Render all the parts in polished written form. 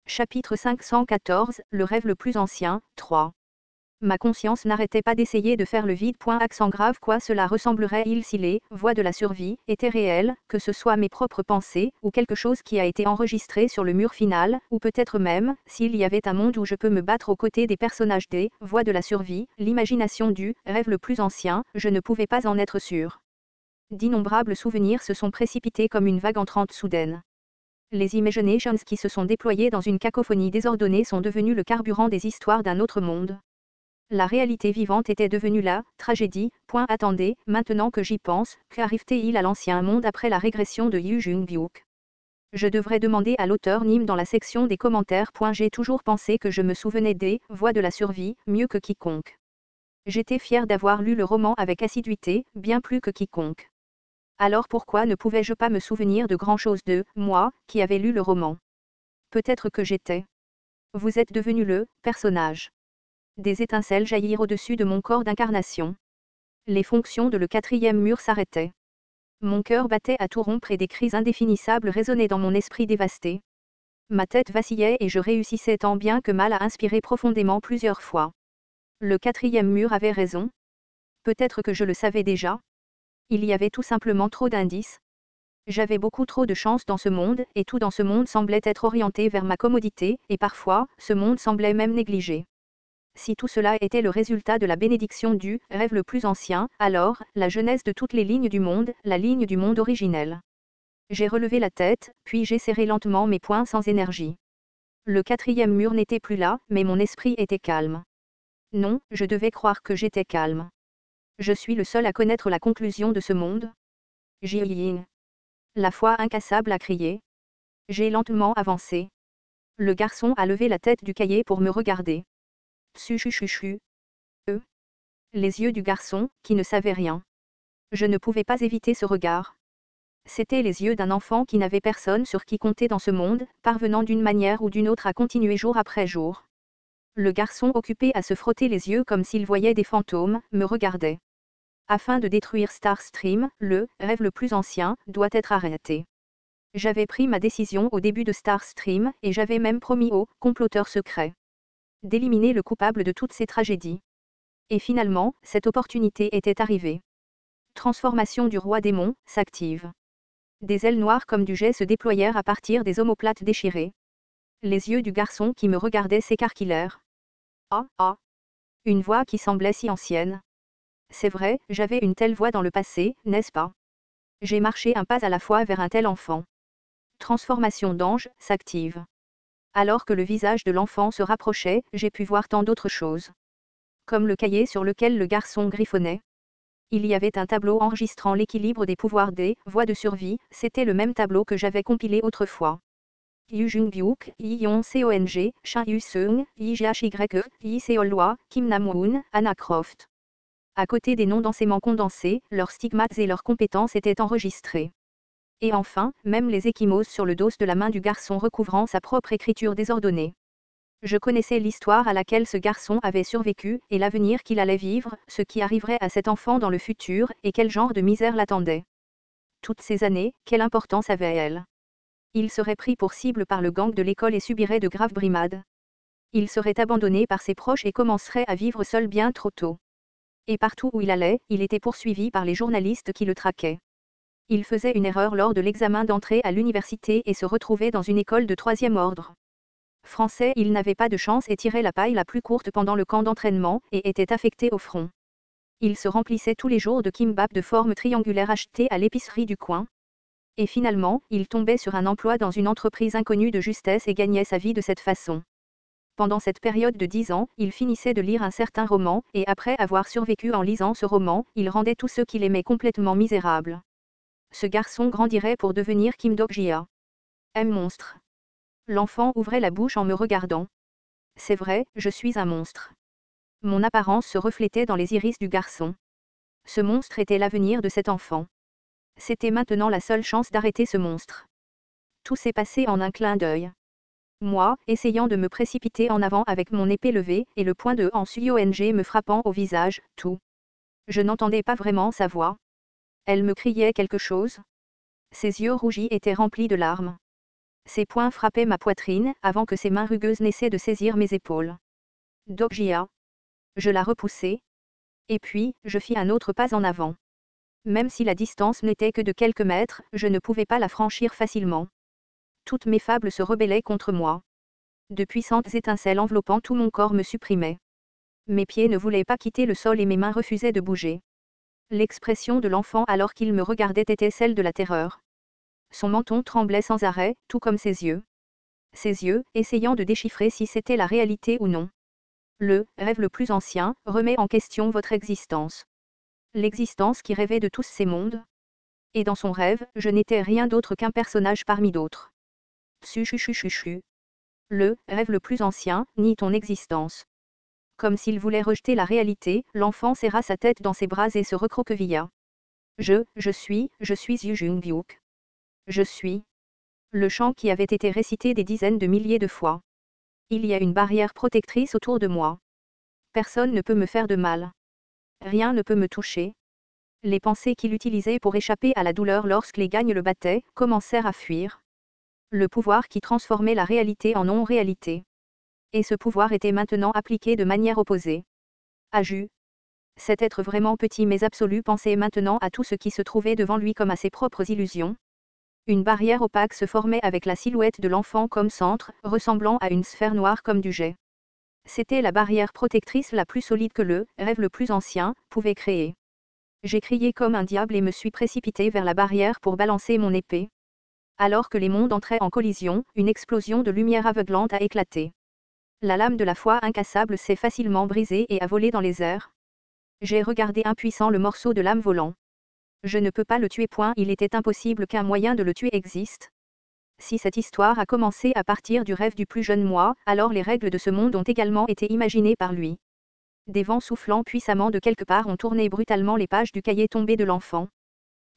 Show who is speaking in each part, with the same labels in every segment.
Speaker 1: Chapitre 514, le rêve le plus ancien, 3. Ma conscience n'arrêtait pas d'essayer de faire le vide. Accent grave. Quoi cela ressemblerait-il si les voix de la survie étaient réelles, que ce soit mes propres pensées, ou quelque chose qui a été enregistré sur le mur final, ou peut-être même, s'il y avait un monde où je peux me battre aux côtés des personnages des voix de la survie, l'imagination du rêve le plus ancien, je ne pouvais pas en être sûr. D'innombrables souvenirs se sont précipités comme une vague entrante soudaine. Les imaginations qui se sont déployées dans une cacophonie désordonnée sont devenues le carburant des histoires d'un autre monde. La réalité vivante était devenue la tragédie. Attendez, maintenant que j'y pense, qu'arrive-t-il à l'ancien monde après la régression de Yu Jung-byuk? Je devrais demander à l'auteur Nîmes dans la section des commentaires. J'ai toujours pensé que je me souvenais des voix de la survie, mieux que quiconque. J'étais fier d'avoir lu le roman avec assiduité, bien plus que quiconque. Alors pourquoi ne pouvais-je pas me souvenir de grand-chose de moi, qui avais lu le roman? Peut-être que j'étais. Vous êtes devenu le personnage. Des étincelles jaillirent au-dessus de mon corps d'incarnation. Les fonctions de le quatrième mur s'arrêtaient. Mon cœur battait à tout rompre et des cris indéfinissables résonnaient dans mon esprit dévasté. Ma tête vacillait et je réussissais tant bien que mal à inspirer profondément plusieurs fois. Le quatrième mur avait raison. Peut-être que je le savais déjà. Il y avait tout simplement trop d'indices. J'avais beaucoup trop de chance dans ce monde, et tout dans ce monde semblait être orienté vers ma commodité, et parfois, ce monde semblait même négligé. Si tout cela était le résultat de la bénédiction du rêve le plus ancien, alors, la genèse de toutes les lignes du monde, la ligne du monde originel. J'ai relevé la tête, puis j'ai serré lentement mes poings sans énergie. Le quatrième mur n'était plus là, mais mon esprit était calme. Non, je devais croire que j'étais calme. Je suis le seul à connaître la conclusion de ce monde. Ji-yin. La foi incassable a crié. J'ai lentement avancé. Le garçon a levé la tête du cahier pour me regarder. Tsu-chu-chu-chu. Les yeux du garçon, qui ne savait rien. Je ne pouvais pas éviter ce regard. C'étaient les yeux d'un enfant qui n'avait personne sur qui compter dans ce monde, parvenant d'une manière ou d'une autre à continuer jour après jour. Le garçon occupé à se frotter les yeux comme s'il voyait des fantômes, me regardait. Afin de détruire Starstream, le rêve le plus ancien doit être arrêté. J'avais pris ma décision au début de Starstream, et j'avais même promis au comploteur secret d'éliminer le coupable de toutes ces tragédies. Et finalement, cette opportunité était arrivée. Transformation du roi démon s'active. Des ailes noires comme du jet se déployèrent à partir des omoplates déchirées. Les yeux du garçon qui me regardait s'écarquillèrent. Ah, ah. Une voix qui semblait si ancienne. C'est vrai, j'avais une telle voix dans le passé, n'est-ce pas? J'ai marché un pas à la fois vers un tel enfant. Transformation d'ange s'active. Alors que le visage de l'enfant se rapprochait, j'ai pu voir tant d'autres choses. Comme le cahier sur lequel le garçon griffonnait. Il y avait un tableau enregistrant l'équilibre des pouvoirs des voies de survie, c'était le même tableau que j'avais compilé autrefois. Yu Jung-byuk, Yi Yong-seong, Shin Yu-seung, Yi Jie-ye, Yi Seol-hwa, Kim Nam-woon, Anna Croft. À côté des noms densément condensés, leurs stigmates et leurs compétences étaient enregistrés. Et enfin, même les échymoses sur le dos de la main du garçon recouvrant sa propre écriture désordonnée. Je connaissais l'histoire à laquelle ce garçon avait survécu, et l'avenir qu'il allait vivre, ce qui arriverait à cet enfant dans le futur, et quel genre de misère l'attendait. Toutes ces années, quelle importance avaient-elles? Il serait pris pour cible par le gang de l'école et subirait de graves brimades. Il serait abandonné par ses proches et commencerait à vivre seul bien trop tôt. Et partout où il allait, il était poursuivi par les journalistes qui le traquaient. Il faisait une erreur lors de l'examen d'entrée à l'université et se retrouvait dans une école de 3e ordre. Français, il n'avait pas de chance et tirait la paille la plus courte pendant le camp d'entraînement, et était affecté au front. Il se remplissait tous les jours de kimbap de forme triangulaire acheté à l'épicerie du coin. Et finalement, il tombait sur un emploi dans une entreprise inconnue de justesse et gagnait sa vie de cette façon. Pendant cette période de 10 ans, il finissait de lire un certain roman, et après avoir survécu en lisant ce roman, il rendait tous ceux qu'il aimait complètement misérables. Ce garçon grandirait pour devenir Kim Dok-jia. Monstre. L'enfant ouvrait la bouche en me regardant. C'est vrai, je suis un monstre. Mon apparence se reflétait dans les iris du garçon. Ce monstre était l'avenir de cet enfant. C'était maintenant la seule chance d'arrêter ce monstre. Tout s'est passé en un clin d'œil. Moi, essayant de me précipiter en avant avec mon épée levée, et le poing de en Suyong me frappant au visage, tout. Je n'entendais pas vraiment sa voix. Elle me criait quelque chose. Ses yeux rougis étaient remplis de larmes. Ses poings frappaient ma poitrine, avant que ses mains rugueuses n'essaient de saisir mes épaules. Dokjia. Je la repoussai. Et puis, je fis un autre pas en avant. Même si la distance n'était que de quelques mètres, je ne pouvais pas la franchir facilement. Toutes mes fables se rebellaient contre moi. De puissantes étincelles enveloppant tout mon corps me supprimaient. Mes pieds ne voulaient pas quitter le sol et mes mains refusaient de bouger. L'expression de l'enfant alors qu'il me regardait était celle de la terreur. Son menton tremblait sans arrêt, tout comme ses yeux. Ses yeux, essayant de déchiffrer si c'était la réalité ou non. Le rêve le plus ancien remet en question votre existence. L'existence qui rêvait de tous ces mondes. Et dans son rêve, je n'étais rien d'autre qu'un personnage parmi d'autres. Psu. Le rêve le plus ancien nie ton existence. Comme s'il voulait rejeter la réalité, l'enfant serra sa tête dans ses bras et se recroquevilla. Je suis Yu Jung-byuk. Je suis. Le chant qui avait été récité des dizaines de milliers de fois. Il y a une barrière protectrice autour de moi. Personne ne peut me faire de mal. Rien ne peut me toucher. Les pensées qu'il utilisait pour échapper à la douleur lorsque les gagnes le battaient, commencèrent à fuir. Le pouvoir qui transformait la réalité en non-réalité. Et ce pouvoir était maintenant appliqué de manière opposée. À Ju. Cet être vraiment petit mais absolu pensait maintenant à tout ce qui se trouvait devant lui comme à ses propres illusions. Une barrière opaque se formait avec la silhouette de l'enfant comme centre, ressemblant à une sphère noire comme du jet. C'était la barrière protectrice la plus solide que le rêve le plus ancien pouvait créer. J'ai crié comme un diable et me suis précipité vers la barrière pour balancer mon épée. Alors que les mondes entraient en collision, une explosion de lumière aveuglante a éclaté. La lame de la foi incassable s'est facilement brisée et a volé dans les airs. J'ai regardé impuissant le morceau de lame volant. Je ne peux pas le tuer. Il était impossible qu'un moyen de le tuer existe. Si cette histoire a commencé à partir du rêve du plus jeune moi, alors les règles de ce monde ont également été imaginées par lui. Des vents soufflant puissamment de quelque part ont tourné brutalement les pages du cahier tombé de l'enfant.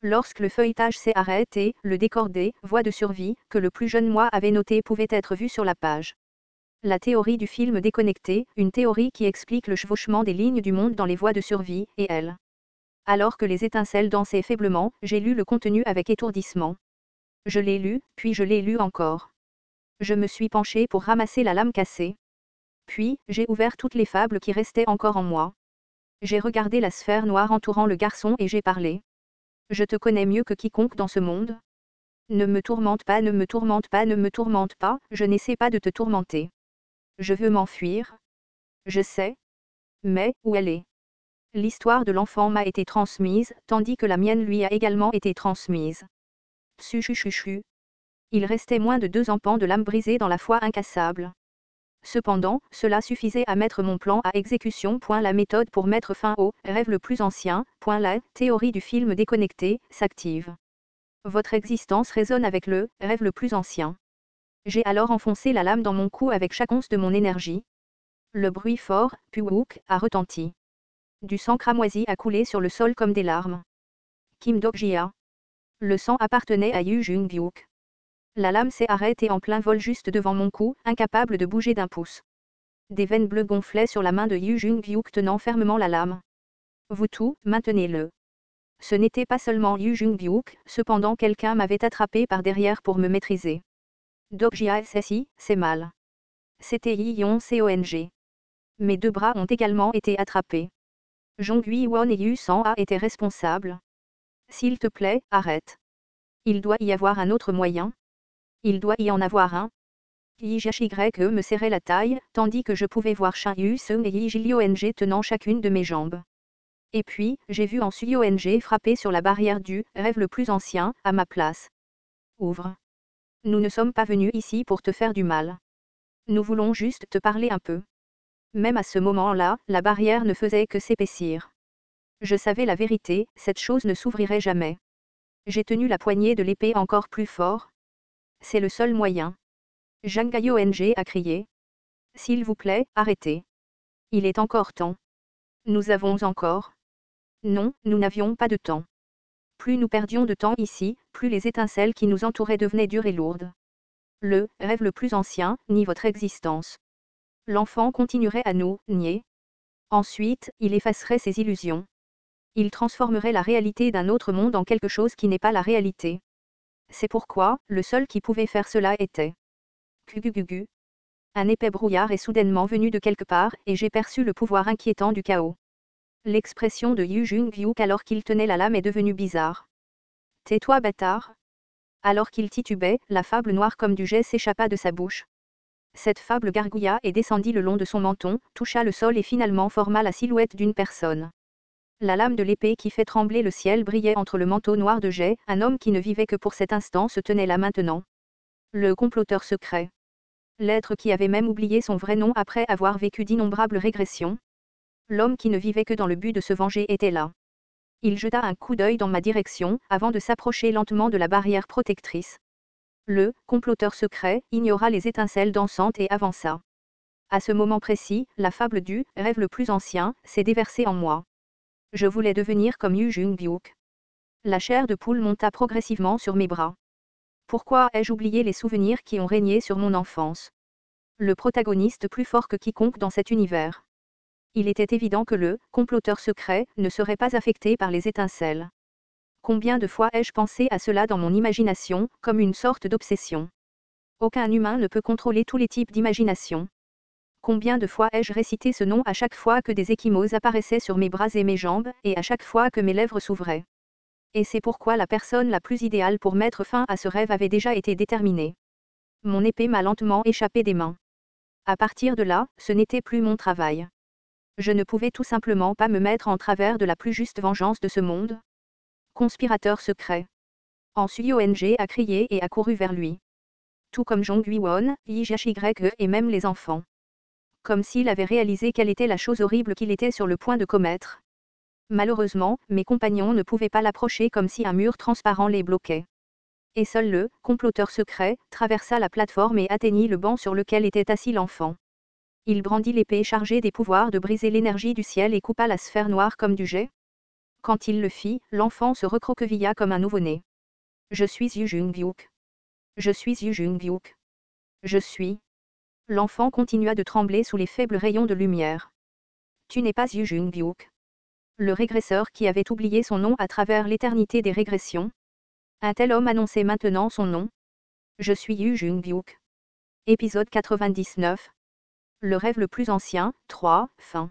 Speaker 1: Lorsque le feuilletage s'est arrêté, le décordé, voie de survie, que le plus jeune moi avait noté pouvait être vu sur la page. La théorie du film déconnecté, une théorie qui explique le chevauchement des lignes du monde dans les voies de survie, et elle. Alors que les étincelles dansaient faiblement, j'ai lu le contenu avec étourdissement. Je l'ai lu, puis je l'ai lu encore. Je me suis penché pour ramasser la lame cassée. Puis, j'ai ouvert toutes les fables qui restaient encore en moi. J'ai regardé la sphère noire entourant le garçon et j'ai parlé. Je te connais mieux que quiconque dans ce monde. Ne me tourmente pas, ne me tourmente pas, ne me tourmente pas, je n'essaie pas de te tourmenter. Je veux m'enfuir. Je sais. Mais, où elle est? L'histoire de l'enfant m'a été transmise, tandis que la mienne lui a également été transmise. Psu. Il restait moins de 2 empans de lame brisée dans la foi incassable. Cependant, cela suffisait à mettre mon plan à exécution. La méthode pour mettre fin au rêve le plus ancien. La théorie du film déconnecté s'active. Votre existence résonne avec le rêve le plus ancien. J'ai alors enfoncé la lame dans mon cou avec chaque once de mon énergie. Le bruit fort, puouk, a retenti. Du sang cramoisi a coulé sur le sol comme des larmes. Kim Dokjia. Le sang appartenait à Yu Jung-byuk. La lame s'est arrêtée en plein vol juste devant mon cou, incapable de bouger d'un pouce. Des veines bleues gonflaient sur la main de Yu Jung-byuk tenant fermement la lame. Vous tous, maintenez-le. Ce n'était pas seulement Yu Jung-byuk, cependant quelqu'un m'avait attrapé par derrière pour me maîtriser. Dokjia SSI, c'est mal. C'était Yi Yon Cong. Mes 2 bras ont également été attrapés. Jong-hui Won et Yu San A étaient responsables. S'il te plaît, arrête. Il doit y avoir un autre moyen. Il doit y en avoir un. Yi Jashi me serrait la taille, tandis que je pouvais voir Shin Yu Seung et Yi Jiliong tenant chacune de mes jambes. Et puis, j'ai vu en Suyong frapper sur la barrière du rêve le plus ancien, à ma place. Ouvre. Nous ne sommes pas venus ici pour te faire du mal. Nous voulons juste te parler un peu. Même à ce moment-là, la barrière ne faisait que s'épaissir. Je savais la vérité, cette chose ne s'ouvrirait jamais. J'ai tenu la poignée de l'épée encore plus fort. C'est le seul moyen. Jang Yong a crié. S'il vous plaît, arrêtez. Il est encore temps. Nous avons encore. Non, nous n'avions pas de temps. Plus nous perdions de temps ici, plus les étincelles qui nous entouraient devenaient dures et lourdes. Le rêve le plus ancien nie votre existence. L'enfant continuerait à nous nier. Ensuite, il effacerait ses illusions. Il transformerait la réalité d'un autre monde en quelque chose qui n'est pas la réalité. C'est pourquoi, le seul qui pouvait faire cela était Gugugugu. Un épais brouillard est soudainement venu de quelque part, et j'ai perçu le pouvoir inquiétant du chaos. L'expression de Yu Jung-hyuk alors qu'il tenait la lame est devenue bizarre. Tais-toi, bâtard. Alors qu'il titubait, la fable noire comme du jet s'échappa de sa bouche. Cette fable gargouilla et descendit le long de son menton, toucha le sol et finalement forma la silhouette d'une personne. La lame de l'épée qui fait trembler le ciel brillait entre le manteau noir de jet, un homme qui ne vivait que pour cet instant se tenait là maintenant. Le comploteur secret. L'être qui avait même oublié son vrai nom après avoir vécu d'innombrables régressions. L'homme qui ne vivait que dans le but de se venger était là. Il jeta un coup d'œil dans ma direction, avant de s'approcher lentement de la barrière protectrice. Le comploteur secret ignora les étincelles dansantes et avança. À ce moment précis, la fable du rêve le plus ancien s'est déversée en moi. Je voulais devenir comme Yu Jung-byuk. La chair de poule monta progressivement sur mes bras. Pourquoi ai-je oublié les souvenirs qui ont régné sur mon enfance? Le protagoniste plus fort que quiconque dans cet univers. Il était évident que le comploteur secret ne serait pas affecté par les étincelles. Combien de fois ai-je pensé à cela dans mon imagination, comme une sorte d'obsession? Aucun humain ne peut contrôler tous les types d'imagination. Combien de fois ai-je récité ce nom à chaque fois que des ecchymoses apparaissaient sur mes bras et mes jambes, et à chaque fois que mes lèvres s'ouvraient. Et c'est pourquoi la personne la plus idéale pour mettre fin à ce rêve avait déjà été déterminée. Mon épée m'a lentement échappé des mains. À partir de là, ce n'était plus mon travail. Je ne pouvais tout simplement pas me mettre en travers de la plus juste vengeance de ce monde. Conspirateur secret. En Suyong a crié et a couru vers lui. Tout comme Jong Hui-won, Yi Jae et même les enfants. Comme s'il avait réalisé quelle était la chose horrible qu'il était sur le point de commettre. Malheureusement, mes compagnons ne pouvaient pas l'approcher comme si un mur transparent les bloquait. Et seul le comploteur secret traversa la plateforme et atteignit le banc sur lequel était assis l'enfant. Il brandit l'épée chargée des pouvoirs de briser l'énergie du ciel et coupa la sphère noire comme du jet. Quand il le fit, l'enfant se recroquevilla comme un nouveau-né. Je suis Yu Jung-byuk. Je suis Yu Jung-byuk. Je suis. L'enfant continua de trembler sous les faibles rayons de lumière. Tu n'es pas Yu Jung-byuk. Le régresseur qui avait oublié son nom à travers l'éternité des régressions. Un tel homme annonçait maintenant son nom. Je suis Yu Jung-byuk. Épisode 99. Le rêve le plus ancien, 3, fin.